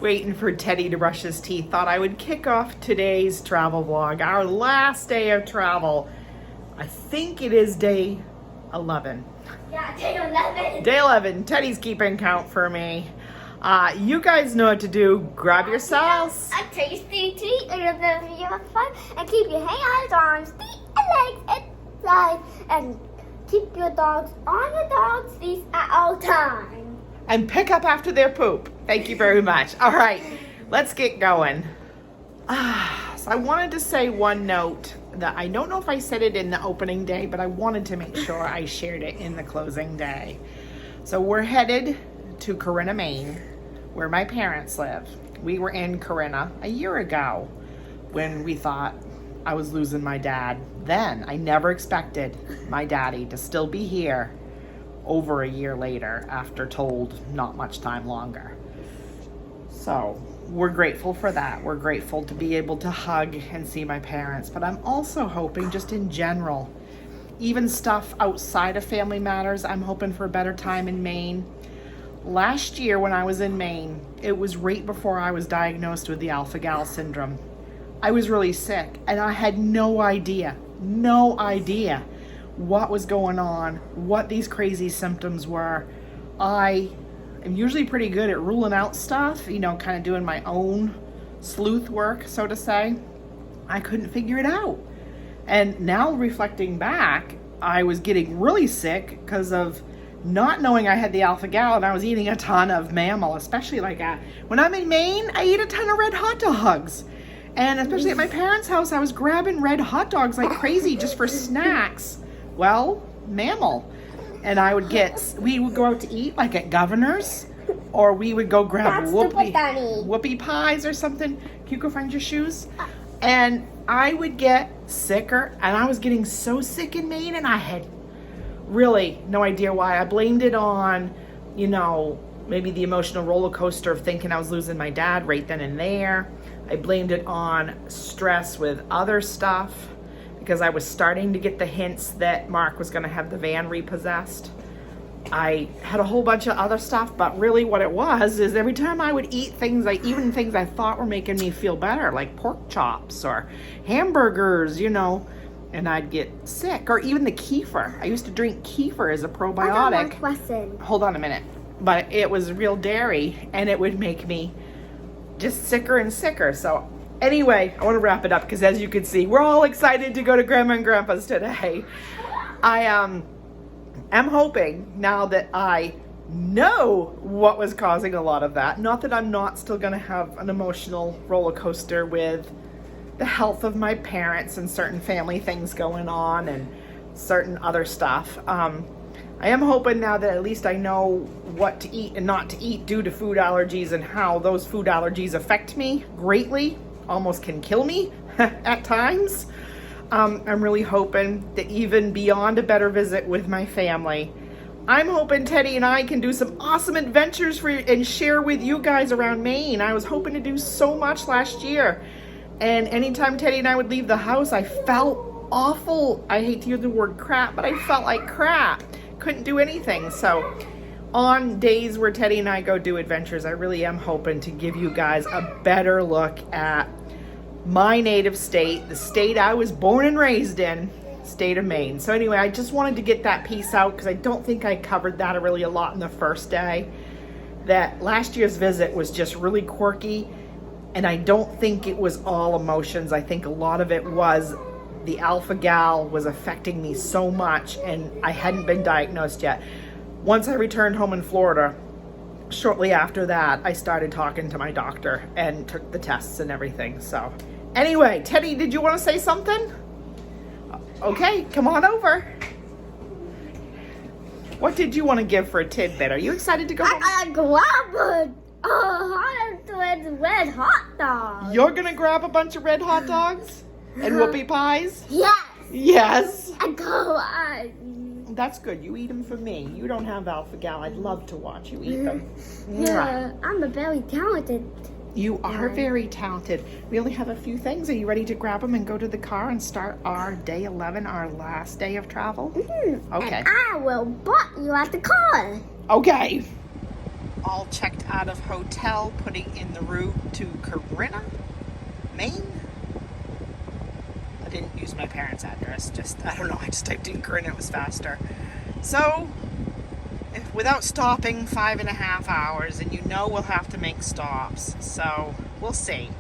Waiting for Teddy to brush his teeth. Thought I would kick off today's travel vlog, our last day of travel. I think it is day 11. Yeah, day 11. Day 11. Teddy's keeping count for me. You guys know what to do. Grab yourselves a tasty treat and have fun, and keep your hands, arms, feet, and legs inside, and keep your dogs on your dog's feet at all times. and pick up after their poop. Thank you very much. All right, let's get going. So I wanted to say one note that I don't know if I said it in the opening day, but I wanted to make sure I shared it in the closing day. So we're headed to Corinna, Maine, where my parents live. We were in Corinna a year ago when we thought I was losing my dad. Then I never expected my daddy to still be here over a year later after told not much time longer. So we're grateful for that. We're grateful to be able to hug and see my parents, but I'm also hoping just in general, even stuff outside of family matters, I'm hoping for a better time in Maine. Last year when I was in Maine, it was right before I was diagnosed with the alpha-gal syndrome. I was really sick and I had no idea what was going on, what these crazy symptoms were. I am usually pretty good at ruling out stuff, you know, kind of doing my own sleuth work, so to say. I couldn't figure it out. And now reflecting back, I was getting really sick because of not knowing I had the alpha-gal, and I was eating a ton of mammal, especially like when I'm in Maine, I eat a ton of red hot dogs. And especially at my parents' house, I was grabbing red hot dogs like crazy just for snacks. Well, mammal. And we would go out to eat like at Governor's, or we would go grab whoopie pies or something. Can you go find your shoes? And I would get sicker, and I was getting so sick in Maine, and I had really no idea why. I blamed it on, you know, maybe the emotional roller coaster of thinking I was losing my dad right then and there. I blamed it on stress with other stuff because I was starting to get the hints that Mark was going to have the van repossessed. I had a whole bunch of other stuff, but really what it was is every time I would eat things, even things I thought were making me feel better, like pork chops or hamburgers, you know, and I'd get sick. Or even the kefir. I used to drink kefir as a probiotic. I got one question. Hold on a minute. But it was real dairy, and it would make me just sicker and sicker. So anyway, I want to wrap it up because as you can see, we're all excited to go to Grandma and Grandpa's today. I am hoping now that I know what was causing a lot of that, not that I'm not still going to have an emotional roller coaster with the health of my parents and certain family things going on and certain other stuff. I am hoping now that at least I know what to eat and not to eat due to food allergies and how those food allergies affect me greatly, almost can kill me at times. I'm really hoping that even beyond a better visit with my family, I'm hoping Teddy and I can do some awesome adventures and share with you guys around Maine. I was hoping to do so much last year. And anytime Teddy and I would leave the house, I felt awful. I hate to use the word crap, but I felt like crap. Couldn't do anything. So on days where Teddy and I go do adventures, I really am hoping to give you guys a better look at my native state, the state I was born and raised in, state of Maine. So anyway, I just wanted to get that piece out because I don't think I covered that really a lot in the first day. That last year's visit was just really quirky, and I don't think it was all emotions. I think a lot of it was the alpha-gal was affecting me so much, and I hadn't been diagnosed yet. Once I returned home in Florida, shortly after that, I started talking to my doctor and took the tests and everything. So anyway, Teddy, did you want to say something? Okay, come on over. What did you want to give for a tidbit? Are you excited to go home? I grab a red hot dog. You're going to grab a bunch of red hot dogs and whoopie pies? Yes. Yes. I go That's good. You eat them for me. You don't have alpha-gal. I'd love to watch you eat them. Yeah, I'm a very talented You are very talented. We only have a few things. Are you ready to grab them and go to the car and start our day 11, our last day of travel? Okay. And I will put you at the car. Okay. All checked out of hotel, putting in the route to Corinna, Maine. I didn't use my parents' address. I don't know, I just typed in Corinna, it was faster. So, without stopping 5.5 hours, and you know we'll have to make stops, so we'll see.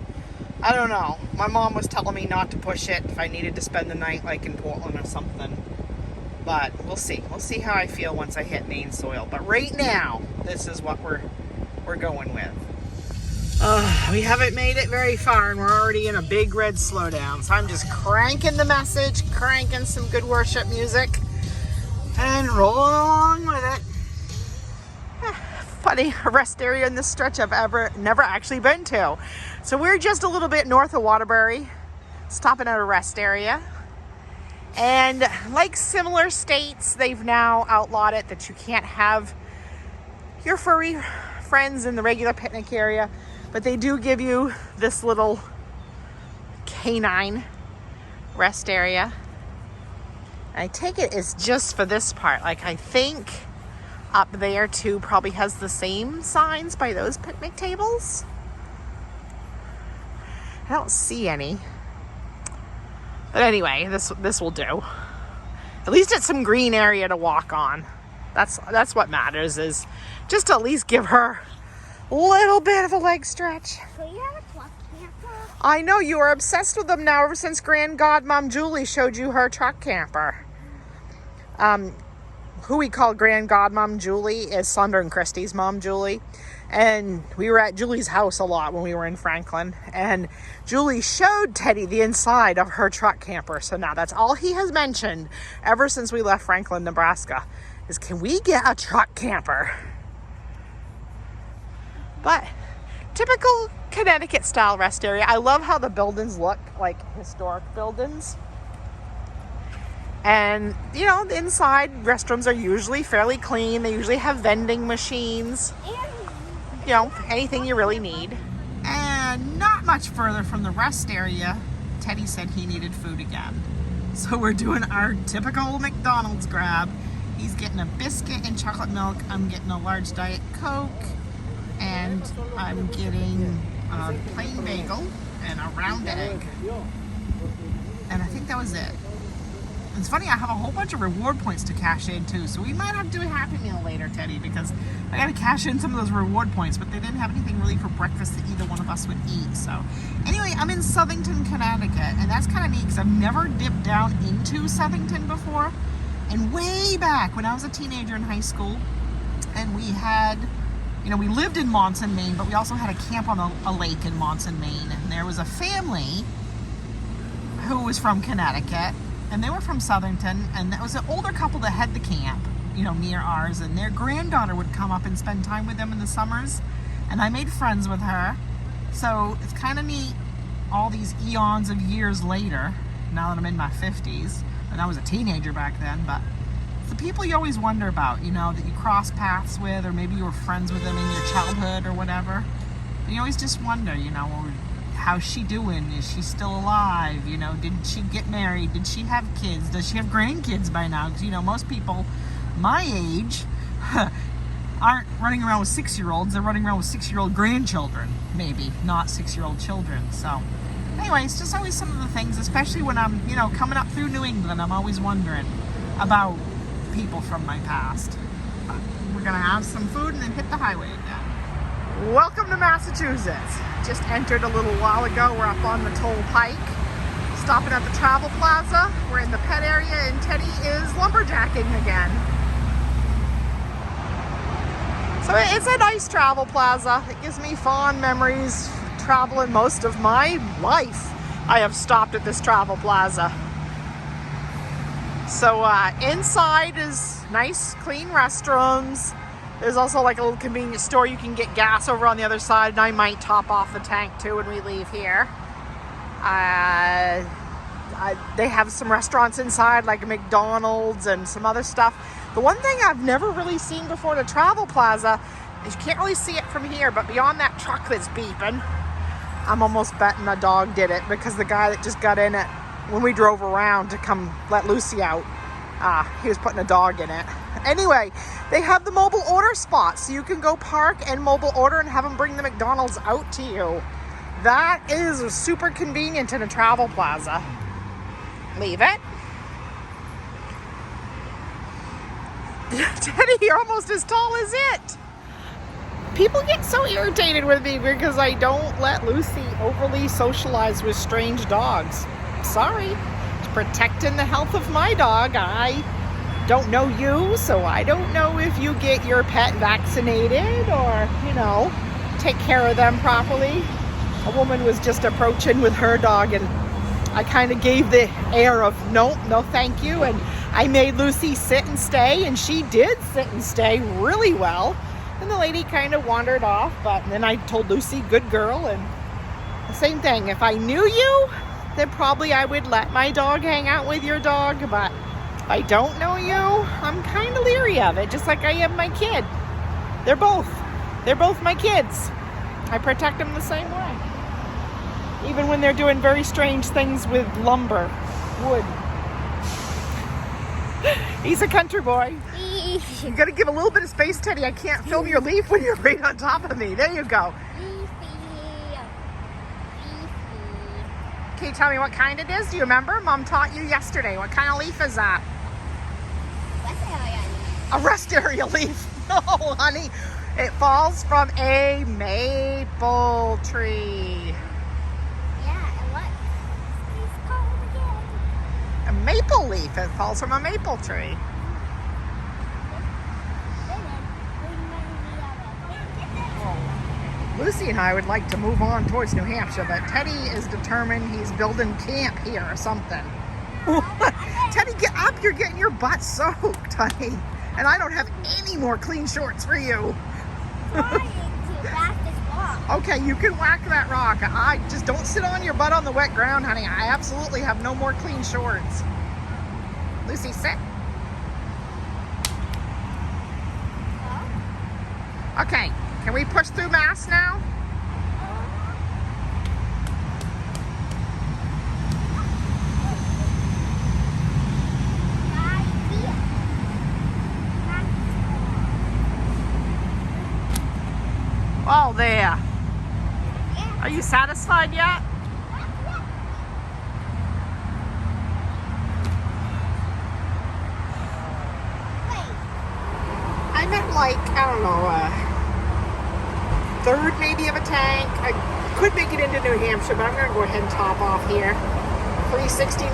I don't know. My mom was telling me not to push it if I needed to spend the night like in Portland or something. But we'll see. We'll see how I feel once I hit Maine soil. But right now, this is what we're going with. We haven't made it very far and we're already in a big red slowdown. So I'm just cranking the message, cranking some good worship music, and rolling along with it. Funny, a rest area in this stretch I've never actually been to. So we're just a little bit north of Waterbury, stopping at a rest area. And like similar states, they've now outlawed it that you can't have your furry friends in the regular picnic area, but they do give you this little canine rest area. I take it it's just for this part. Like I think up there too probably has the same signs by those picnic tables. I don't see any. But anyway, this will do. At least it's some green area to walk on. That's what matters, is just to at least give her a little bit of a leg stretch. So you have a truck camper? I know, you are obsessed with them now ever since Grand Godmom Julie showed you her truck camper. Who we call Grand Godmom Julie is Sandra and Christy's mom, Julie. And we were at Julie's house a lot when we were in Franklin. And Julie showed Teddy the inside of her truck camper. So now that's all he has mentioned ever since we left Franklin, Nebraska, is can we get a truck camper? But typical Connecticut style rest area. I love how the buildings look like historic buildings. And, you know, the inside restrooms are usually fairly clean. They usually have vending machines. You know, anything you really need. And not much further from the rest area, Teddy said he needed food again. So we're doing our typical McDonald's grab. He's getting a biscuit and chocolate milk. I'm getting a large Diet Coke. And I'm getting a plain bagel and a round egg. And I think that was it. It's funny, I have a whole bunch of reward points to cash in too, so we might have to do a Happy Meal later, Teddy, because I gotta cash in some of those reward points, but they didn't have anything really for breakfast that either one of us would eat. So anyway, I'm in Southington, Connecticut, and that's kind of neat because I've never dipped down into Southington before. And way back when I was a teenager in high school, and we had, you know, we lived in Monson, Maine, but we also had a camp on a lake in Monson, Maine, and there was a family who was from Connecticut. And they were from Southington, and that was an older couple that had the camp, you know, near ours, and their granddaughter would come up and spend time with them in the summers, and I made friends with her. So it's kind of neat, all these eons of years later, now that I'm in my 50s, and I was a teenager back then, but it's the people you always wonder about, you know, that you cross paths with, or maybe you were friends with them in your childhood or whatever. And you always just wonder, you know, how's she doing? Is she still alive? You know, did she get married? Did she have kids? Does she have grandkids by now? Because, you know, most people my age aren't running around with 6-year-olds. They're running around with 6-year-old grandchildren, maybe, not 6-year-old children. So anyway, it's just always some of the things, especially when I'm, you know, coming up through New England, I'm always wondering about people from my past. But we're going to have some food and then hit the highway again. Welcome to Massachusetts. Just entered a little while ago. We're up on the Toll Pike, stopping at the Travel Plaza. We're in the pet area and Teddy is lumberjacking again. So it's a nice travel plaza. It gives me fond memories traveling most of my life. I have stopped at this travel plaza. So inside is nice, clean restrooms. There's also like a little convenience store. You can get gas over on the other side, and I might top off the tank too when we leave here. They have some restaurants inside, like a McDonald's and some other stuff. The one thing I've never really seen before the Travel Plaza is you can't really see it from here, but beyond that truck that's beeping, I'm almost betting a dog did it, because the guy that just got in it when we drove around to come let Lucy out, he was putting a dog in it. Anyway, they have the mobile order spot, so you can go park and mobile order and have them bring the McDonald's out to you. That is super convenient in a travel plaza. Leave it. Teddy, you're almost as tall as it. People get so irritated with me because I don't let Lucy overly socialize with strange dogs. Sorry. It's protecting the health of my dog. I don't know you, so I don't know if you get your pet vaccinated or, you know, take care of them properly. A woman was just approaching with her dog, and I kind of gave the air of no thank you, and I made Lucy sit and stay, and she did sit and stay really well. And the lady kind of wandered off, but then I told Lucy, good girl. And the same thing, if I knew you, then probably I would let my dog hang out with your dog, but if I don't know you, I'm kind of leery of it, just like I am my kid. They're both my kids. I protect them the same way. Even when they're doing very strange things with lumber, wood. He's a country boy. You gotta give a little bit of space, Teddy. I can't film your leaf when you're right on top of me. There you go. Can you tell me what kind it is? Do you remember? Mom taught you yesterday. What kind of leaf is that? A rest area leaf. No, honey. It falls from a maple tree. A maple leaf. It falls from a maple tree. Lucy and I would like to move on towards New Hampshire, but Teddy is determined he's building camp here or something. Teddy, get up. You're getting your butt soaked, honey. And I don't have any more clean shorts for you. Okay, you can whack that rock. I just don't sit on your butt on the wet ground, honey. I absolutely have no more clean shorts. Lucy, sit. Okay, can we push through Mass now? Oh, there. Are you satisfied yet? I'm at like, I don't know, third maybe of a tank. I could make it into New Hampshire, but I'm going to go ahead and top off here. 369.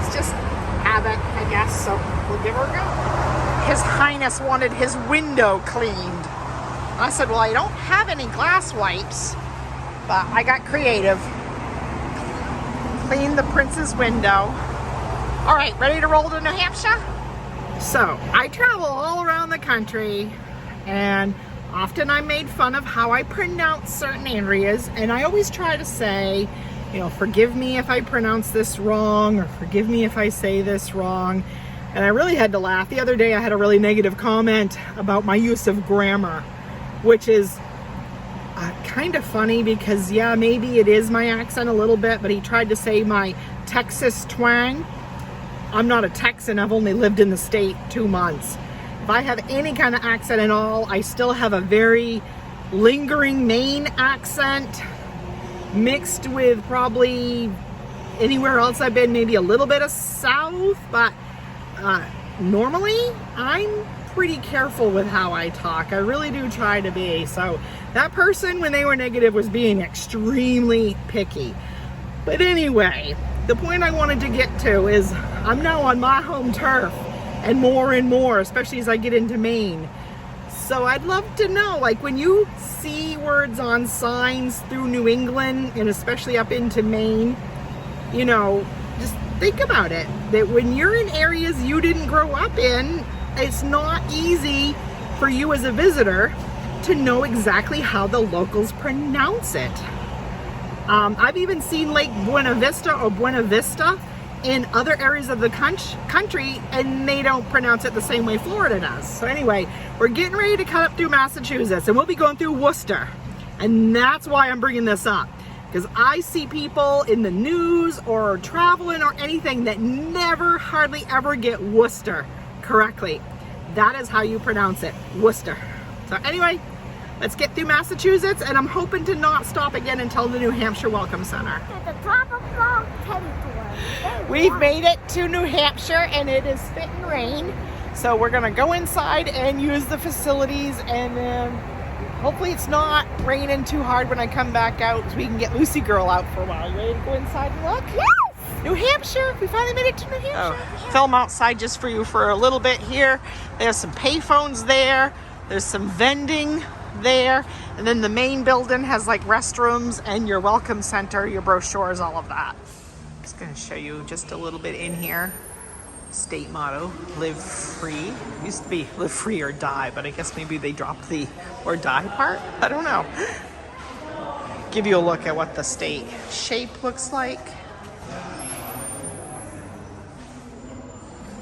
It's just habit, I guess, so we'll give her a go. His Highness wanted his window cleaned. I said, well, I don't have any glass wipes, but I got creative. Cleaned the prince's window. All right, ready to roll to New Hampshire? So, I travel all around the country, and often I'm made fun of how I pronounce certain areas, and I always try to say, you know, forgive me if I pronounce this wrong, or forgive me if I say this wrong. And I really had to laugh. The other day I had a really negative comment about my use of grammar, which is kind of funny because, yeah, maybe it is my accent a little bit, but he tried to say my Texas twang. I'm not a Texan. I've only lived in the state 2 months. If I have any kind of accent at all, I still have a very lingering Maine accent mixed with probably anywhere else I've been, maybe a little bit of South, but normally I'm pretty careful with how I talk. I really do try to be. So that person, when they were negative, was being extremely picky. But anyway, the point I wanted to get to is I'm now on my home turf, and more, especially as I get into Maine. So I'd love to know, like, when you see words on signs through New England and especially up into Maine, you know, just think about it. That when you're in areas you didn't grow up in, it's not easy for you as a visitor to know exactly how the locals pronounce it. I've even seen Lake Buena Vista or Buena Vista in other areas of the country, and they don't pronounce it the same way Florida does. So anyway, we're getting ready to cut up through Massachusetts, and we'll be going through Worcester. And that's why I'm bringing this up. Because I see people in the news or traveling or anything that never, hardly ever get Worcester correctly. That is how you pronounce it, Worcester. So anyway, let's get through Massachusetts, and I'm hoping to not stop again until the New Hampshire Welcome Center. At the top of the territory. We've made it to New Hampshire, and it is spitting rain. So we're gonna go inside and use the facilities, and hopefully it's not raining too hard when I come back out, so we can get Lucy Girl out for a while. You ready to go inside and look? Yes! New Hampshire, we finally made it to New Hampshire. Film outside just for you for a little bit here. There's some payphones there. There's some vending there. And then the main building has like restrooms and your welcome center, your brochures, all of that. Just gonna show you just a little bit in here. State motto, live free. It used to be live free or die, but I guess maybe they dropped the or die part. I don't know. Give you a look at what the state shape looks like.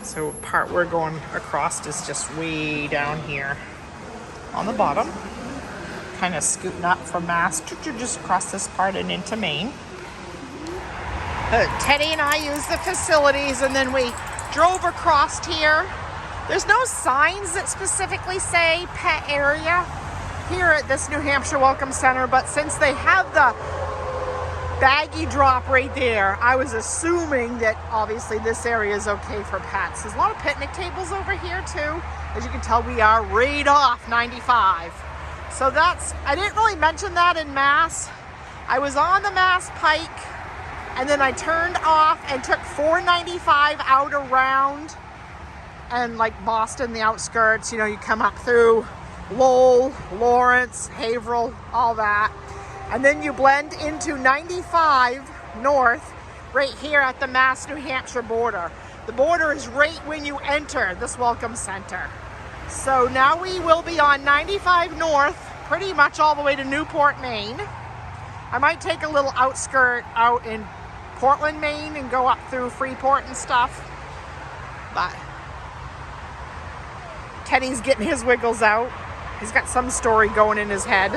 So part we're going across is just way down here on the bottom. Kind of scooting up from Mass, just across this part and into Maine. Teddy and I used the facilities, and then we drove across here. There's no signs that specifically say pet area here at this New Hampshire Welcome Center, but since they have the baggy drop right there, I was assuming that obviously this area is okay for pets. There's a lot of picnic tables over here too. As you can tell, we are right off 95. So that's, I didn't really mention that in Mass. I was on the Mass Pike, and then I turned off and took 495 out around, and like Boston, the outskirts, you know, you come up through Lowell, Lawrence, Haverhill, all that. And then you blend into 95 north right here at the Mass New Hampshire border. The border is right when you enter this welcome center. So now we will be on 95 north, pretty much all the way to Newport, Maine. I might take a little outskirt out in Portland, Maine, and go up through Freeport and stuff. But Teddy's getting his wiggles out. He's got some story going in his head.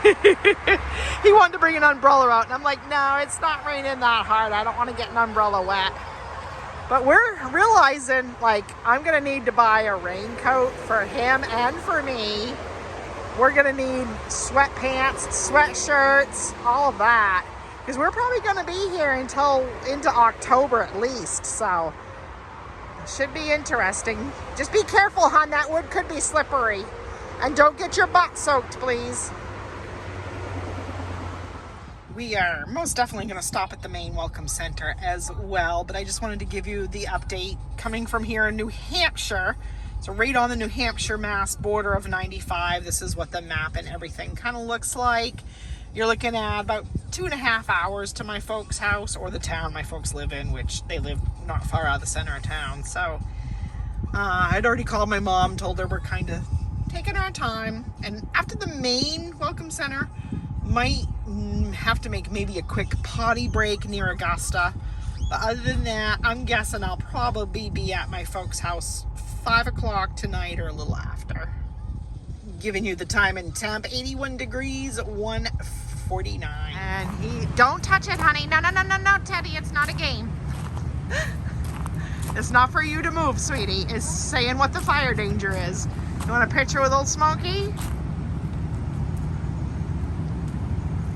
He wanted to bring an umbrella out, and I'm like, no, it's not raining that hard. I don't want to get an umbrella wet. But we're realizing, like, I'm going to need to buy a raincoat for him and for me. We're going to need sweatpants, sweatshirts, all of that. Because we're probably going to be here until into October at least. So, it should be interesting. Just be careful, hon. That wood could be slippery. And don't get your butt soaked, please. We are most definitely going to stop at the Maine Welcome Center as well, but I just wanted to give you the update coming from here in New Hampshire. So right on the New Hampshire-Mass border of 95, this is what the map and everything kind of looks like. You're looking at about 2.5 hours to my folks' house, or the town my folks live in, which they live not far out of the center of town. So I'd already called my mom, told her we're kind of taking our time. And after the Maine Welcome Center, might have to make maybe a quick potty break near Augusta. But other than that, I'm guessing I'll probably be at my folks' house 5 o'clock tonight or a little after. Giving you the time and temp, 81 degrees, 149. And don't touch it, honey. No, Teddy, it's not a game. It's not for you to move, sweetie. It's saying what the fire danger is. You want a picture with old Smokey?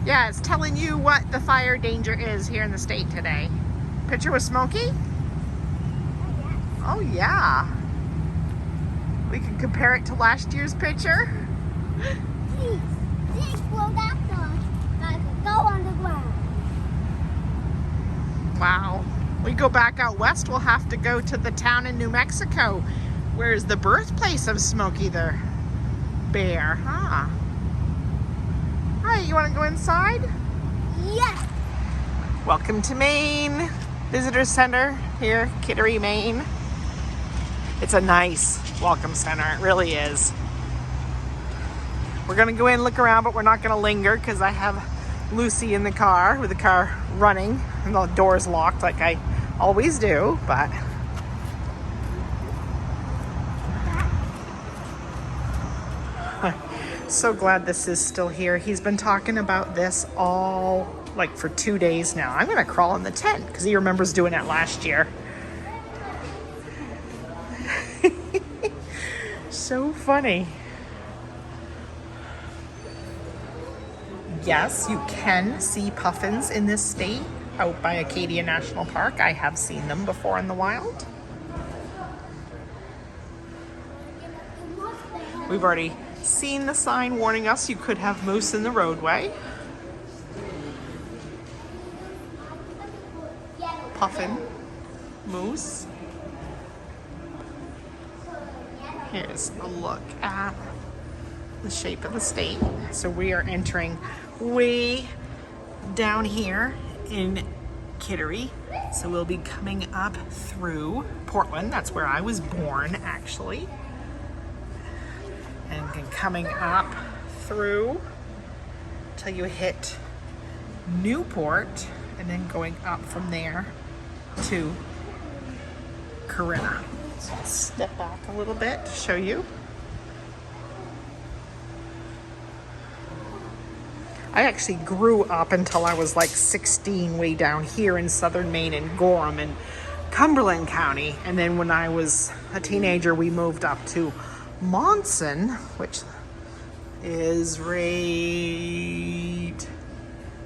Yeah, it's telling you what the fire danger is here in the state today. Picture with Smokey? Oh, yeah. We can compare it to last year's picture. Please slow that down. I can go on the ground. Wow. We go back out west, we'll have to go to the town in New Mexico, where is the birthplace of Smokey the Bear, huh? All right, you want to go inside? Yes. Welcome to Maine Visitor Center here, Kittery, Maine. It's a nice welcome center, it really is. We're gonna go in and look around, but we're not gonna linger because I have Lucy in the car with the car running and the door's locked like I always do, but So glad this is still here. He's been talking about this all like for 2 days now. I'm gonna crawl in the tent because he remembers doing it last year. So funny. Yes, you can see puffins in this state out by Acadia National Park. I have seen them before in the wild. We've already seen the sign warning us you could have moose in the roadway. Puffin, moose. Here's a look at the shape of the state. So we are entering way down here in Kittery. So we'll be coming up through Portland. That's where I was born, actually. And coming up through till you hit Newport, and then going up from there to Corinna. So I'll step back a little bit to show you. I actually grew up until I was like 16 way down here in southern Maine in Gorham and Cumberland County. And then when I was a teenager, we moved up to Monson, which is right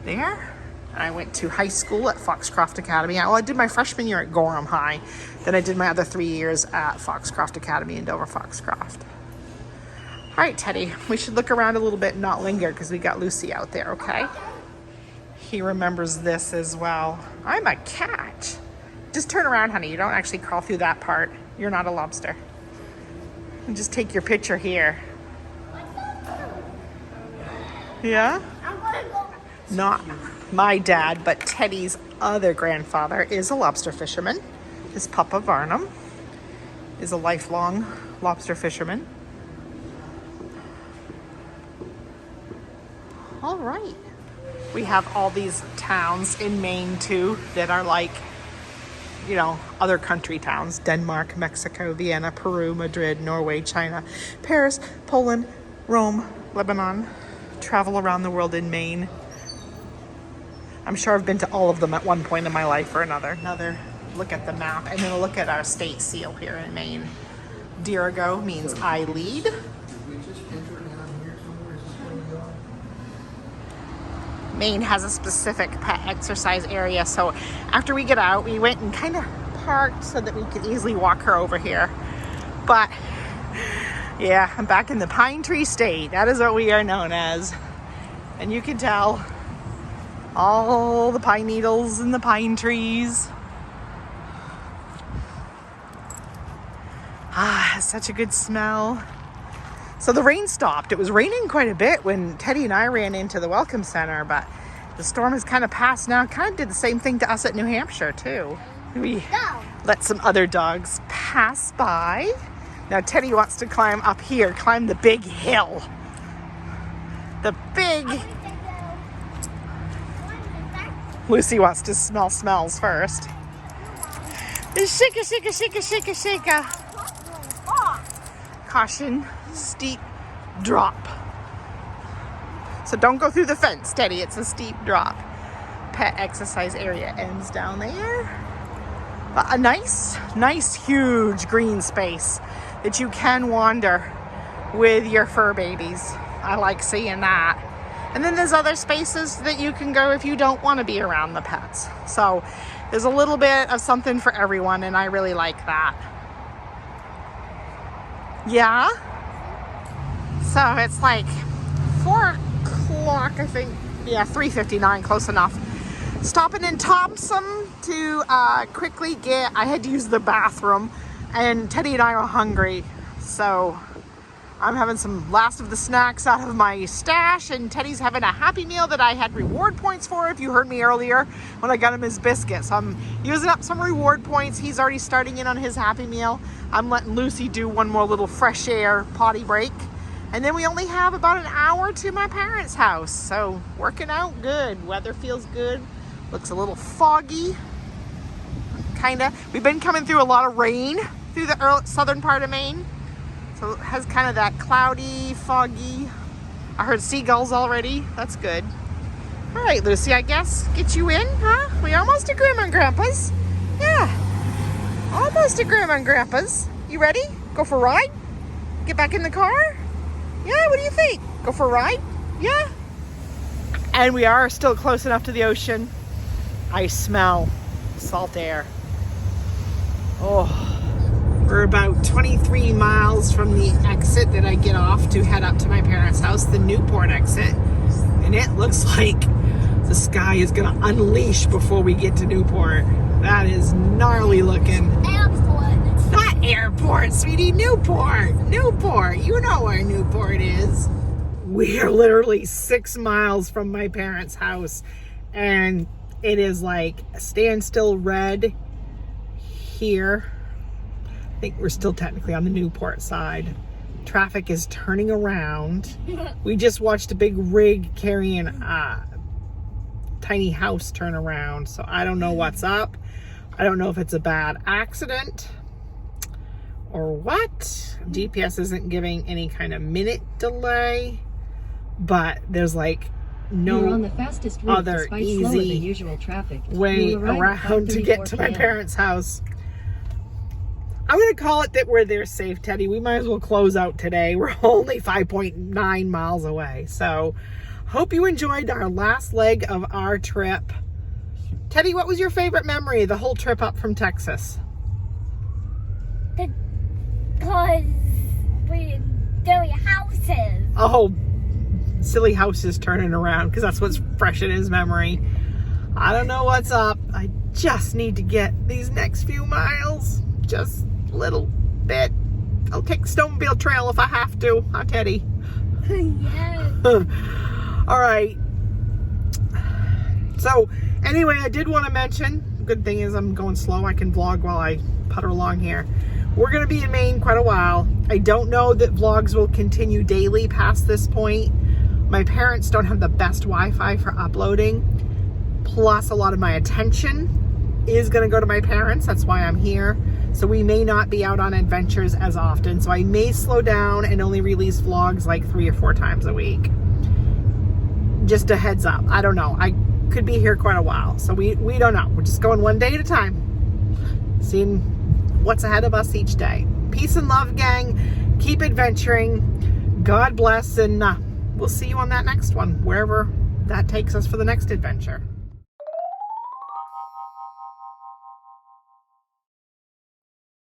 there. I went to high school at Foxcroft Academy. Well, I did my freshman year at Gorham High. Then I did my other 3 years at Foxcroft Academy in Dover Foxcroft. All right, Teddy, we should look around a little bit and not linger because we got Lucy out there, okay? He remembers this as well. I'm a cat. Just turn around, honey. You don't actually crawl through that part. You're not a lobster. And just take your picture here. Yeah? Not my dad, but Teddy's other grandfather is a lobster fisherman. His Papa Varnum is a lifelong lobster fisherman. All right. We have all these towns in Maine too that are like, you know, other country towns. Denmark, Mexico, Vienna, Peru, Madrid, Norway, China, Paris, Poland, Rome, Lebanon. Travel around the world in Maine. I'm sure I've been to all of them at one point in my life or another. Another look at the map and then a look at our state seal here in Maine. Dirigo means I lead. Maine has a specific pet exercise area, so after we get out, we went and kind of parked so that we could easily walk her over here. But yeah, I'm back in the pine tree state. That is what we are known as. And you can tell all the pine needles and the pine trees. Ah, it's such a good smell. So the rain stopped. It was raining quite a bit when Teddy and I ran into the Welcome Center, but the storm has kind of passed now. It kind of did the same thing to us at New Hampshire too. We let some other dogs pass by. Now Teddy wants to climb up here, climb the big hill. The big... Lucy wants to smell smells first. Shika, shika, shika, shika, shika. Caution, steep drop. So don't go through the fence, Teddy. It's a steep drop. Pet exercise area ends down there. But a nice, huge green space that you can wander with your fur babies. I like seeing that. And then there's other spaces that you can go if you don't want to be around the pets. So there's a little bit of something for everyone, and I really like that. Yeah? So it's like 4 o'clock, I think. Yeah, 3:59, close enough. Stopping in Thompson to quickly get, I had to use the bathroom, and Teddy and I are hungry. So I'm having some last of the snacks out of my stash, and Teddy's having a Happy Meal that I had reward points for, if you heard me earlier when I got him his biscuits. I'm using up some reward points. He's already starting in on his Happy Meal. I'm letting Lucy do one more little fresh air potty break. And then we only have about an hour to my parents' house. So working out good. Weather feels good. Looks a little foggy. Kinda. We've been coming through a lot of rain through the southern part of Maine. So it has kind of that cloudy, foggy I heard seagulls already. That's good. All right, Lucy, I guess get you in, huh? We almost at Grandma and Grandpa's. Yeah, almost at Grandma and Grandpa's. You ready? Go for a ride? Get back in the car? Yeah, what do you think? Go for a ride? Yeah. And we are still close enough to the ocean. I smell salt air. Oh, we're about 23 miles from the exit that I get off to head up to my parents' house, the Newport exit. And it looks like the sky is gonna unleash before we get to Newport. That is gnarly looking. Airport. Not airport, sweetie, Newport. Newport, you know where Newport is. We are literally 6 miles from my parents' house, and it is like a standstill red here. I think we're still technically on the Newport side. Traffic is turning around. We just watched a big rig carrying a tiny house turn around, so I don't know what's up. I don't know if it's a bad accident or what. GPS isn't giving any kind of minute delay, but there's like no on the fastest route, other easy slower than usual traffic. way around to get to my parents' house. I'm going to call it that we're there safe, Teddy. We might as well close out today. We're only 5.9 miles away. So hope you enjoyed our last leg of our trip. Teddy, what was your favorite memory of the whole trip up from Texas? Because we do houses. Oh, silly houses turning around, because that's what's fresh in his memory. I don't know what's up. I just need to get these next few miles. Just a little bit. I'll take the snowmobile trail if I have to, huh, Teddy? Yes. All right. So, anyway, I did want to mention, good thing is I'm going slow. I can vlog while I putter along here. We're going to be in Maine quite a while. I don't know that vlogs will continue daily past this point. My parents don't have the best Wi-Fi for uploading. Plus, a lot of my attention is going to go to my parents. That's why I'm here. So we may not be out on adventures as often. So I may slow down and only release vlogs like 3 or 4 times a week. Just a heads up. I don't know. I could be here quite a while. So we don't know. We're just going one day at a time. Seeing what's ahead of us each day. Peace and love, gang. Keep adventuring. God bless. And we'll see you on that next one, wherever that takes us for the next adventure.